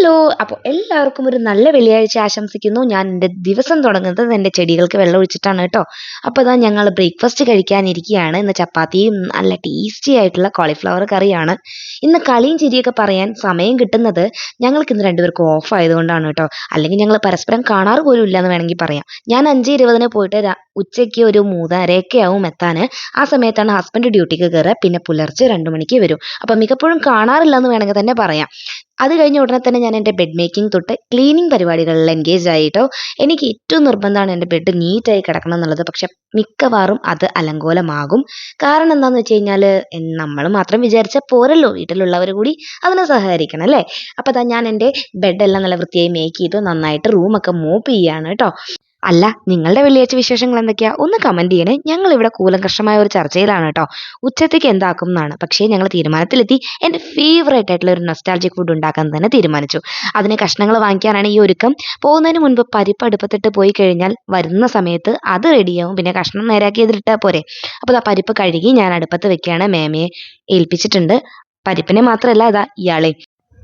Hello! അപ്പോൾ എല്ലാവർക്കും ഒരു നല്ല വെള്ളിയാഴ്ച ആശംസിക്കുന്നു. ഞാൻ എൻ്റെ ദിവസം തുടങ്ങുന്നത് എൻ്റെ ചെടികൾക്ക് വെള്ളം ഒഴിച്ചിട്ടാണ് കേട്ടോ. അപ്പോൾ ഇതാ ഞങ്ങൾ ബ്രേക്ക്ഫാസ്റ്റ് കഴിക്കാനിരിക്കുകയാണ്. ഇന്ന് ചപ്പാത്തിയും നല്ല ടേസ്റ്റി ആയിട്ടുള്ള കോളിഫ്ലവർ കറിയാണ്. ഇന്ന് കളിയും ചിരിയൊക്കെ പറയാൻ സമയം കിട്ടുന്നത് ഞങ്ങൾക്കിന്ന് രണ്ടുപേർക്കും ഓഫ് ആയതുകൊണ്ടാണ് കേട്ടോ. അല്ലെങ്കിൽ ഞങ്ങൾ പരസ്പരം കാണാറ് പോലും ഇല്ല എന്ന് വേണമെങ്കിൽ പറയാം. ഞാൻ 5:20 പോയിട്ട് ഉച്ചയ്ക്ക് ഒരു 3:30 ആവും എത്താൻ. ആ സമയത്താണ് ഹസ്ബൻഡ് ഡ്യൂട്ടിക്ക് കയറുക. പിന്നെ പുലർച്ചെ 2 മണിക്ക് വരും. അപ്പോൾ മിക്കപ്പോഴും കാണാറില്ല എന്ന് വേണമെങ്കിൽ തന്നെ പറയാം. അത് കഴിഞ്ഞ ഉടനെ തന്നെ ഞാൻ എൻ്റെ ബെഡ് മേക്കിംഗ് തൊട്ട് ക്ലീനിങ് പരിപാടികളിൽ എൻഗേജ് ആയിട്ടോ. എനിക്ക് ഏറ്റവും നിർബന്ധമാണ് എൻ്റെ ബെഡ് നീറ്റായി കിടക്കണം എന്നുള്ളത്. പക്ഷെ മിക്കവാറും അത് അലങ്കോലമാകും. കാരണം എന്താണെന്ന് വെച്ച് കഴിഞ്ഞാൽ നമ്മൾ മാത്രം വിചാരിച്ചാൽ പോരല്ലോ, വീട്ടിലുള്ളവർ കൂടി അതിന് സഹകരിക്കണം അല്ലേ. അപ്പോൾ അതാ ഞാൻ എൻ്റെ ബെഡെല്ലാം നല്ല വൃത്തിയായി മേക്ക് ചെയ്ത് നന്നായിട്ട് റൂമൊക്കെ മോപ്പ് ചെയ്യുകയാണ് കേട്ടോ. അല്ല, നിങ്ങളുടെ വെള്ളിയാഴ്ച വിശേഷങ്ങൾ എന്തൊക്കെയാ? ഒന്ന് കമന്റ് ചെയ്യണേ. ഞങ്ങൾ ഇവിടെ കൂലങ്കഷമായ ഒരു ചർച്ചയിലാണ് കേട്ടോ. ഉച്ചത്തേക്ക് എന്താക്കും എന്നാണ്. പക്ഷേ ഞങ്ങൾ തീരുമാനത്തിലെത്തി. എൻ്റെ ഫേവറേറ്റ് ആയിട്ടുള്ള ഒരു നൊസ്റ്റാൾജിക് ഫുഡ് ഉണ്ടാക്കാൻ തന്നെ തീരുമാനിച്ചു. അതിന് കഷ്ണങ്ങൾ വാങ്ങിക്കാനാണ് ഈ ഒരുക്കം. പോകുന്നതിന് മുൻപ് പരിപ്പ് അടുപ്പത്തിട്ട് പോയി കഴിഞ്ഞാൽ വരുന്ന സമയത്ത് അത് റെഡിയാവും. പിന്നെ കഷ്ണം നേരാക്കി അതിലിട്ടാൽ പോരെ. അപ്പോൾ ആ പരിപ്പ് കഴുകി ഞാൻ അടുപ്പത്ത് വെക്കുകയാണ്. മേമയെ ഏൽപ്പിച്ചിട്ടുണ്ട്. പരിപ്പിനെ മാത്രമല്ല ഇതാ ഇയാളെ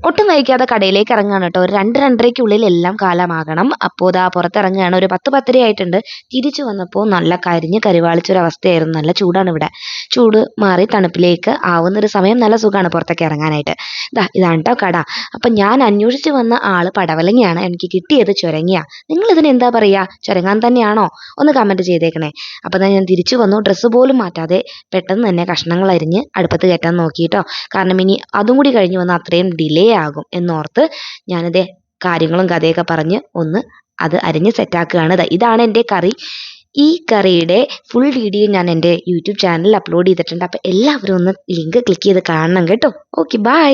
ഒട്ടും വൈകാതെ കടയിലേക്ക് ഇറങ്ങുകയാണ് കേട്ടോ. ഒരു 2-2:30 എല്ലാം കാലമാകണം. അപ്പോൾ ഇതാ പുറത്തിറങ്ങുകയാണ്. ഒരു 10-10:30 ആയിട്ടുണ്ട്. തിരിച്ചു വന്നപ്പോൾ നല്ല കരിഞ്ഞ് കരിവാളിച്ചൊരവസ്ഥയായിരുന്നു. നല്ല ചൂടാണ് ഇവിടെ. ചൂട് മാറി തണുപ്പിലേക്ക് ആവുന്നൊരു സമയം നല്ല സുഖമാണ് പുറത്തേക്ക് ഇറങ്ങാനായിട്ട്. ഇതാണ് കേട്ടോ കട. അപ്പം ഞാൻ അന്വേഷിച്ച് വന്ന ആള് പടവലങ്ങയാണ്. എനിക്ക് കിട്ടിയത് ചുരങ്ങിയാണ്. നിങ്ങളിതിന് എന്താ പറയുക? ചുരങ്ങാൻ തന്നെയാണോ? ഒന്ന് കമൻറ്റ് ചെയ്തേക്കണേ. അപ്പോൾ ഞാൻ തിരിച്ചു വന്നു. ഡ്രസ്സ് പോലും മാറ്റാതെ പെട്ടെന്ന് തന്നെ കഷ്ണങ്ങൾ അരിഞ്ഞ് അടുപ്പത്ത് കയറ്റാൻ നോക്കിയിട്ടോ. കാരണം ഇനി അതും കൂടി കഴിഞ്ഞ് വന്നാൽ അത്രയും ഡിലേ ആകും എന്നോർത്ത് ഞാനിതേ കാര്യങ്ങളും കഥയൊക്കെ പറഞ്ഞ് ഒന്ന് അത് അരിഞ്ഞ് സെറ്റാക്കുകയാണ്. ഇതാണ് എൻ്റെ കറി. ഈ കറിയുടെ ഫുൾ വീഡിയോ ഞാൻ എൻ്റെ യൂട്യൂബ് ചാനലിൽ അപ്ലോഡ് ചെയ്തിട്ടുണ്ട്. അപ്പോൾ എല്ലാവരും ഒന്ന് ലിങ്ക് ക്ലിക്ക് ചെയ്ത് കാണണം കേട്ടോ. Okay, by.